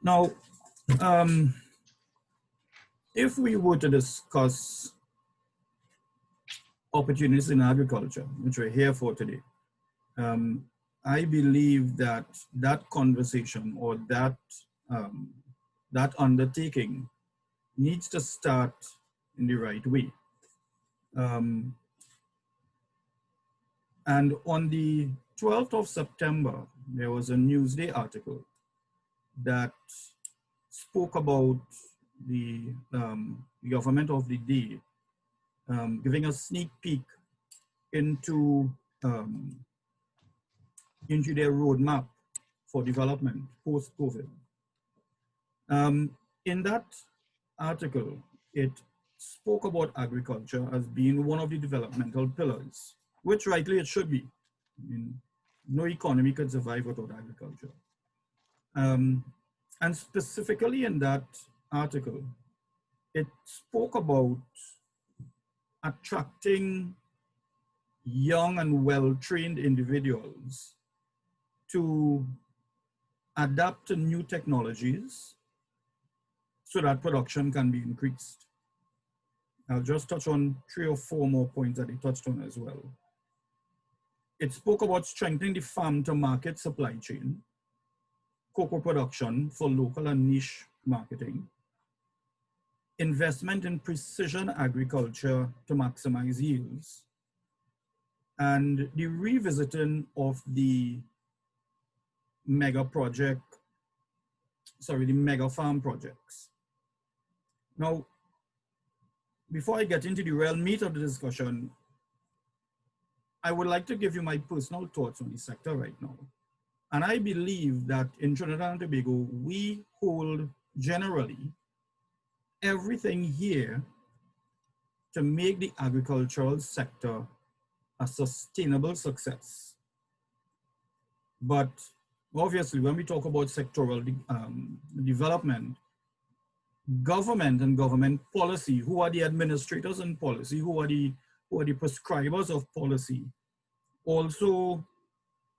Now, um, if we were to discuss opportunities in agriculture, which we're here for today, um, I believe that that conversation or um, that undertaking needs to start in the right way. Um, and on the 12th of September, there was a Newsday article that spoke about the government of the day giving a sneak peek into um, into their roadmap for development post-COVID. In that article, it spoke about agriculture as being one of the developmental pillars, which rightly it should be. I mean, no economy could survive without agriculture. Um, and specifically in that article, it spoke about attracting young and well-trained individuals to adapt to new technologies so that production can be increased. I'll just touch on 3 or 4 more points that he touched on as well. It spoke about strengthening the farm to market supply chain, cocoa production for local and niche marketing, investment in precision agriculture to maximize yields, and the revisiting of the mega farm projects. Now, before I get into the real meat of the discussion, I would like to give you my personal thoughts on the sector right now. And I believe that in Trinidad and Tobago, we hold generally everything here to make the agricultural sector a sustainable success. But obviously, when we talk about sectoral development, government and government policy, who are the administrators in policy, who are the prescribers of policy, also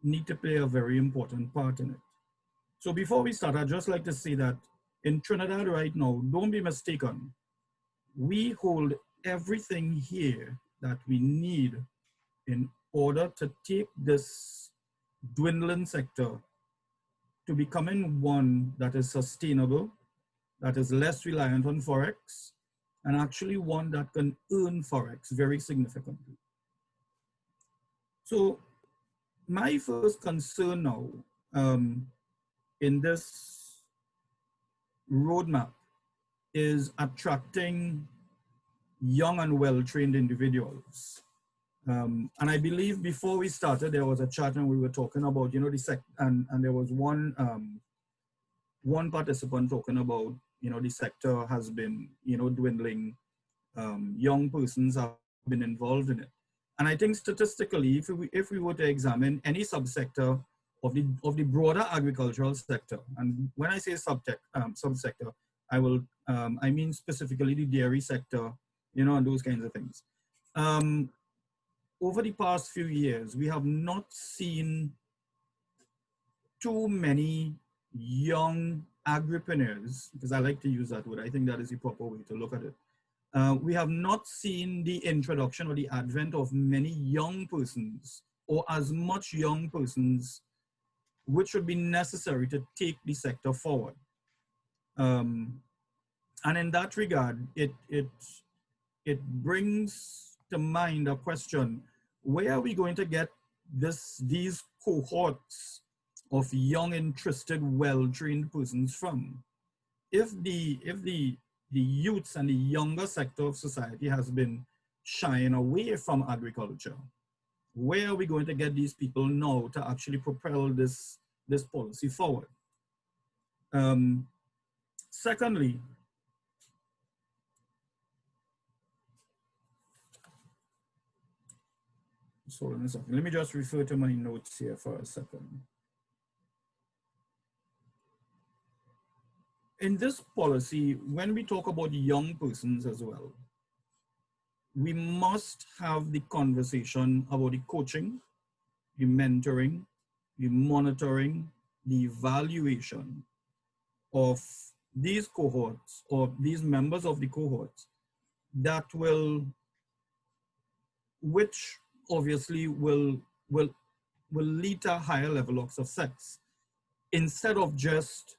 need to play a very important part in it. So before we start, I'd just like to say that in Trinidad right now, don't be mistaken, we hold everything here that we need in order to take this dwindling sector to becoming one that is sustainable, that is less reliant on Forex, and actually one that can earn Forex very significantly. So my first concern now in this roadmap is attracting young and well-trained individuals. And I believe before we started, there was a chat and we were talking about, and there was one participant talking about, the sector has been, dwindling. Young persons have been involved in it. And I think statistically, if we were to examine any subsector of the broader agricultural sector, and when I say subsector, I mean specifically the dairy sector, and those kinds of things. Over the past few years, we have not seen too many young agripreneurs, because I like to use that word. I think that is the proper way to look at it. We have not seen the introduction or the advent of many young persons, or as much young persons, which would be necessary to take the sector forward. And in that regard, it brings to mind a question: where are we going to get these cohorts of young, interested, well-trained persons from? If the youths and the younger sector of society has been shying away from agriculture, where are we going to get these people now to actually propel this policy forward? Secondly, hold on a second. Let me just refer to my notes here for a second. In this policy, when we talk about young persons as well, we must have the conversation about the coaching, the mentoring, the monitoring, the evaluation of these cohorts or these members of the cohorts that which obviously will lead to a higher level of success instead of just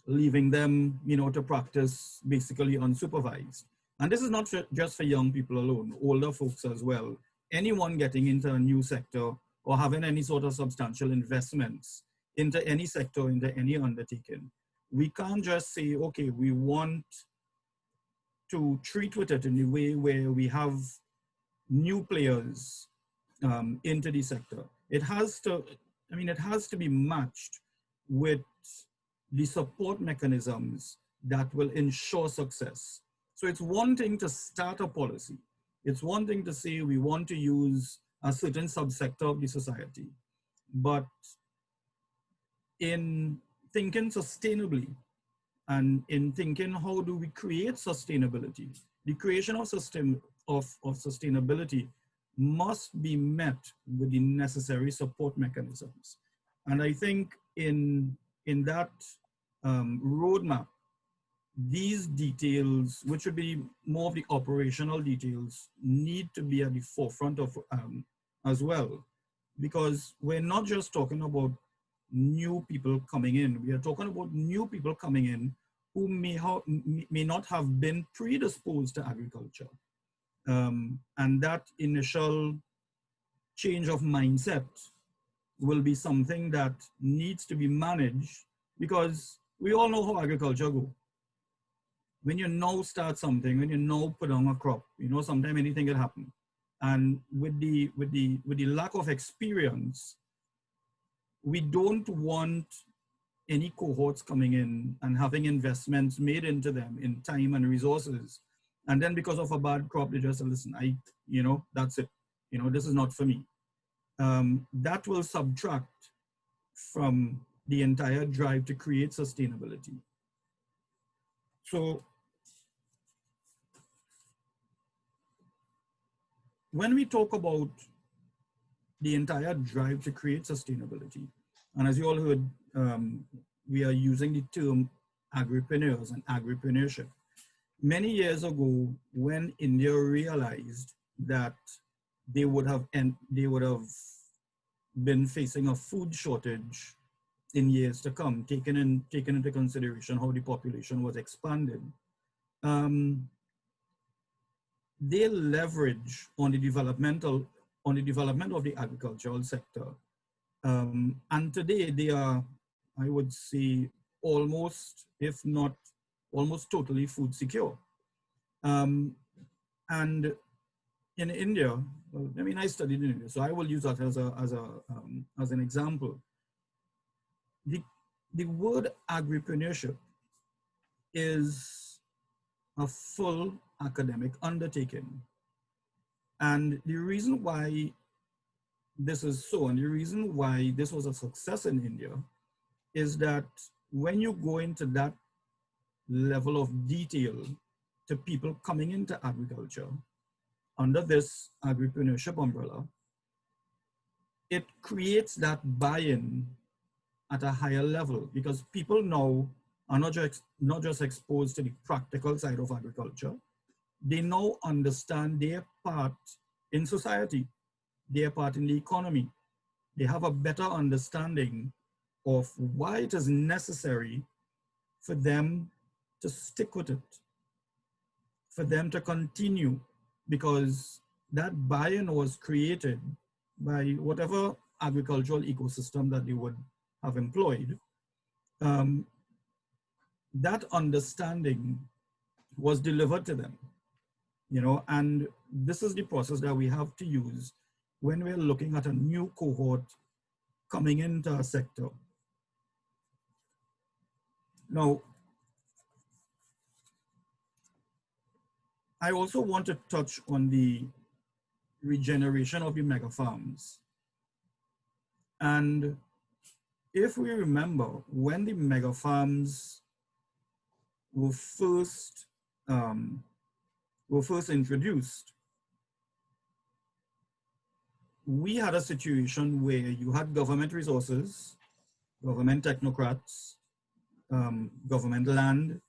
leaving them, to practice basically unsupervised. And this is not just for young people alone, older folks as well. Anyone getting into a new sector or having any sort of substantial investments into any sector, into any undertaking, we can't just say, okay, we want to treat with it in a way where we have new players into the sector. It has to be matched with the support mechanisms that will ensure success. So it's one thing to start a policy. It's one thing to say we want to use a certain subsector of the society, but in thinking sustainably and in thinking how do we create sustainability, the creation of sustainability must be met with the necessary support mechanisms. And I think in that roadmap, these details, which would be more of the operational details, need to be at the forefront of as well, because we're not just talking about new people coming in. We are talking about new people coming in who may not have been predisposed to agriculture. And that initial change of mindset will be something that needs to be managed, because we all know how agriculture goes. When you now start something, when you now put on a crop, sometimes anything can happen. And with the lack of experience, we don't want any cohorts coming in and having investments made into them in time and resources. And then because of a bad crop, they just say, listen, that's it. This is not for me. That will subtract from the entire drive to create sustainability. So when we talk about the entire drive to create sustainability, and as you all heard, we are using the term agripreneurs and agripreneurship. Many years ago, when India realized that they would have been facing a food shortage in years to come, taking into consideration how the population was expanding, they leverage on the development of the agricultural sector. And today they are, I would say, almost, if not almost totally food secure. And in India, well, I studied in India, so I will use that as an example. The word agripreneurship is a full academic undertaking. And the reason why this is so, and the reason why this was a success in India, is that when you go into that level of detail to people coming into agriculture under this agripreneurship umbrella, it creates that buy-in at a higher level, because people now are not just exposed to the practical side of agriculture. They now understand their part in society, their part in the economy. They have a better understanding of why it is necessary for them to stick with it, for them to continue, because that buy-in was created by whatever agricultural ecosystem that they would have employed. That understanding was delivered to them, and this is the process that we have to use when we're looking at a new cohort coming into a sector. Now, I also want to touch on the regeneration of the mega farms. And if we remember, when the mega farms were first introduced, we had a situation where you had government resources, government technocrats, government land,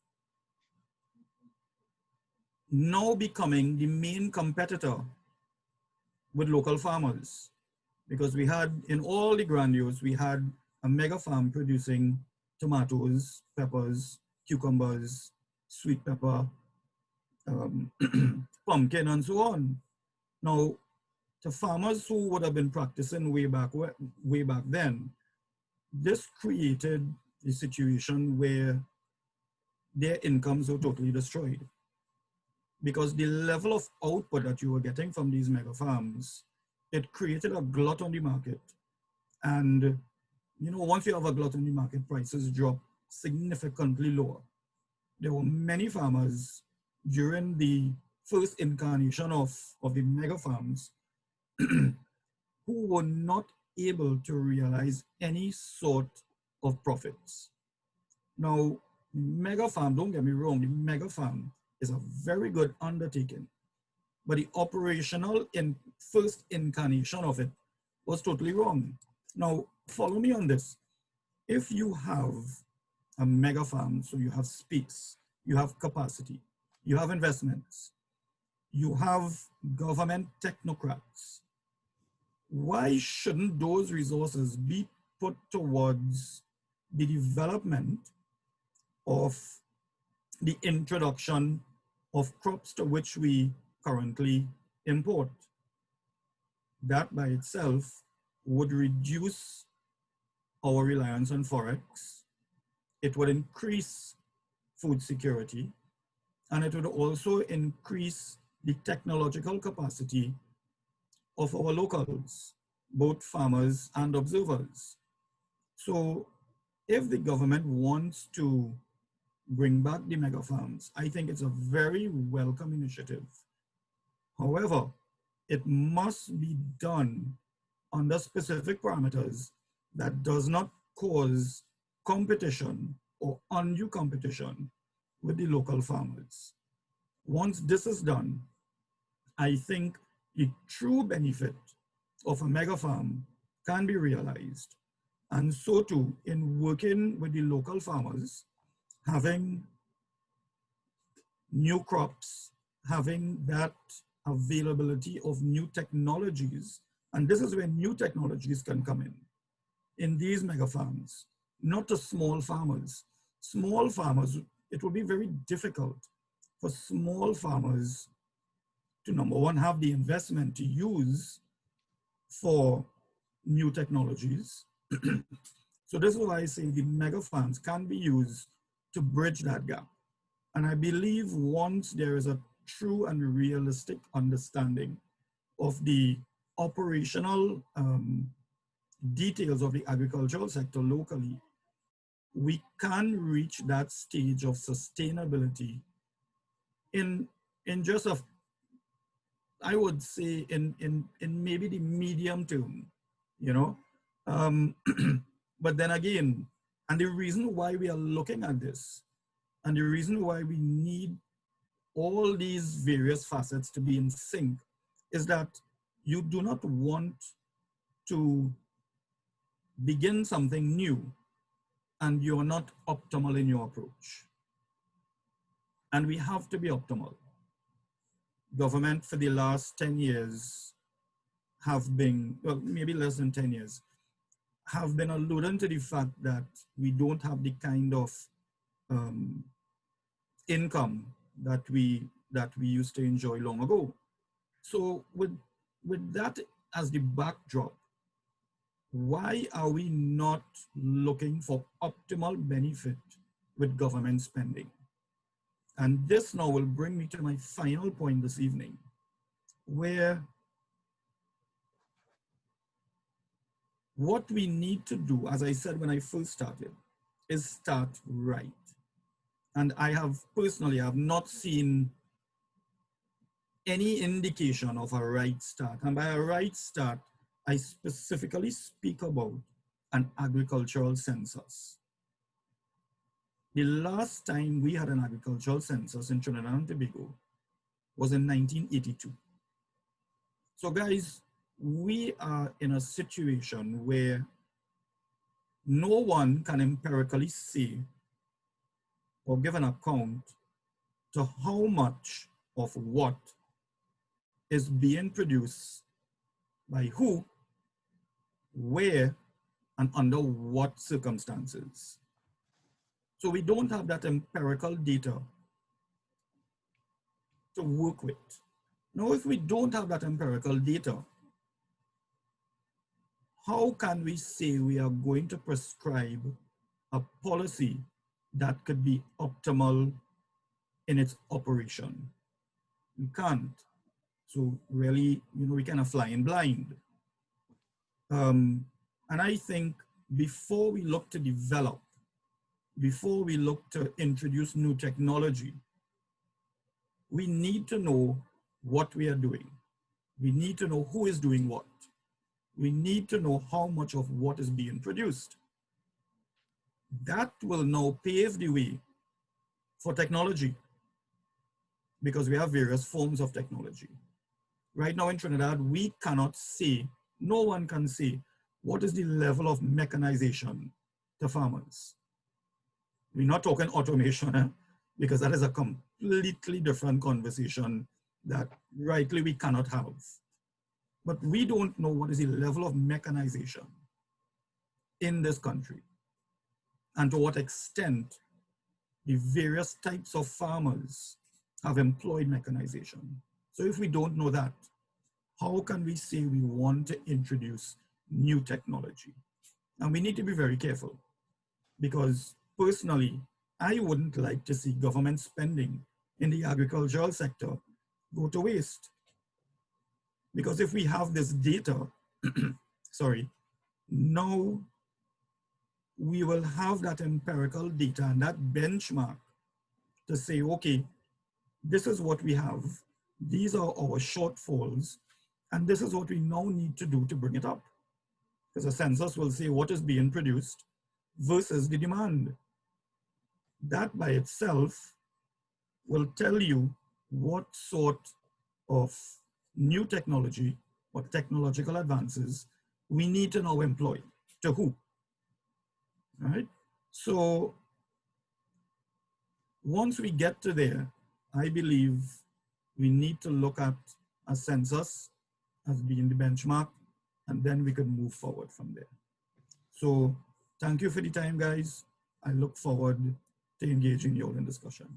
now becoming the main competitor with local farmers. Because we had, in all the grandiose, we had a mega farm producing tomatoes, peppers, cucumbers, sweet pepper, um, pumpkin, and so on. Now, to farmers who would have been practicing way back then, this created a situation where their incomes were totally destroyed, because the level of output that you were getting from these mega farms, it created a glut on the market. And once you have a glut on the market, prices drop significantly lower. There were many farmers during the first incarnation of the mega farms who were not able to realize any sort of profits. Now, the mega farm, don't get me wrong, the mega farm is a very good undertaking, but the operational first incarnation of it was totally wrong. Now, follow me on this. If you have a mega farm, so you have space, you have capacity, you have investments, you have government technocrats, why shouldn't those resources be put towards the development of the introduction of crops to which we currently import? That by itself would reduce our reliance on Forex. It would increase food security, and it would also increase the technological capacity of our locals, both farmers and observers. So if the government wants to bring back the mega farms, I think it's a very welcome initiative. However, it must be done under specific parameters that does not cause competition or undue competition with the local farmers. Once this is done, I think the true benefit of a mega farm can be realized. And so too, in working with the local farmers, having new crops, having that availability of new technologies, and this is where new technologies can come in these mega farms, not to small farmers. Small farmers, it will be very difficult for small farmers to, number one, have the investment to use for new technologies. So this is why I say the mega farms can be used to bridge that gap. And I believe once there is a true and realistic understanding of the operational details of the agricultural sector locally, we can reach that stage of sustainability in just a, I would say in maybe the medium term, but then again, and the reason why we are looking at this, and the reason why we need all these various facets to be in sync, is that you do not want to begin something new and you're not optimal in your approach. And we have to be optimal. Government for the last 10 years have been, well, maybe less than 10 years, have been alluding to the fact that we don't have the kind of income that we used to enjoy long ago. So with that as the backdrop, why are we not looking for optimal benefit with government spending? And this now will bring me to my final point this evening, where what we need to do, as I said when I first started, is start right. And I have personally have not seen any indication of a right start. And by a right start, I specifically speak about an agricultural census. The last time we had an agricultural census in Trinidad and Tobago was in 1982. So guys, we are in a situation where no one can empirically say or give an account to how much of what is being produced by who, where, and under what circumstances. So we don't have that empirical data to work with. Now, if we don't have that empirical data, how can we say we are going to prescribe a policy that could be optimal in its operation? We can't. So really, we kind of flying blind. And I think before we look to develop, before we look to introduce new technology, we need to know what we are doing. We need to know who is doing what. We need to know how much of what is being produced. That will now pave the way for technology, because we have various forms of technology. Right now in Trinidad, we cannot say, no one can say, what is the level of mechanization to farmers. We're not talking automation, because that is a completely different conversation that rightly we cannot have. But we don't know what is the level of mechanization in this country, and to what extent the various types of farmers have employed mechanization. So if we don't know that, how can we say we want to introduce new technology? And we need to be very careful, because personally, I wouldn't like to see government spending in the agricultural sector go to waste. Because if we have this data, sorry, now we will have that empirical data and that benchmark to say, okay, this is what we have. These are our shortfalls, and this is what we now need to do to bring it up. Because a census will say what is being produced versus the demand. That by itself will tell you what sort of new technology or technological advances we need to now employ, to who, right? So once we get to there, I believe we need to look at a census as being the benchmark, and then we can move forward from there. So thank you for the time, guys. I look forward to engaging you all in discussion.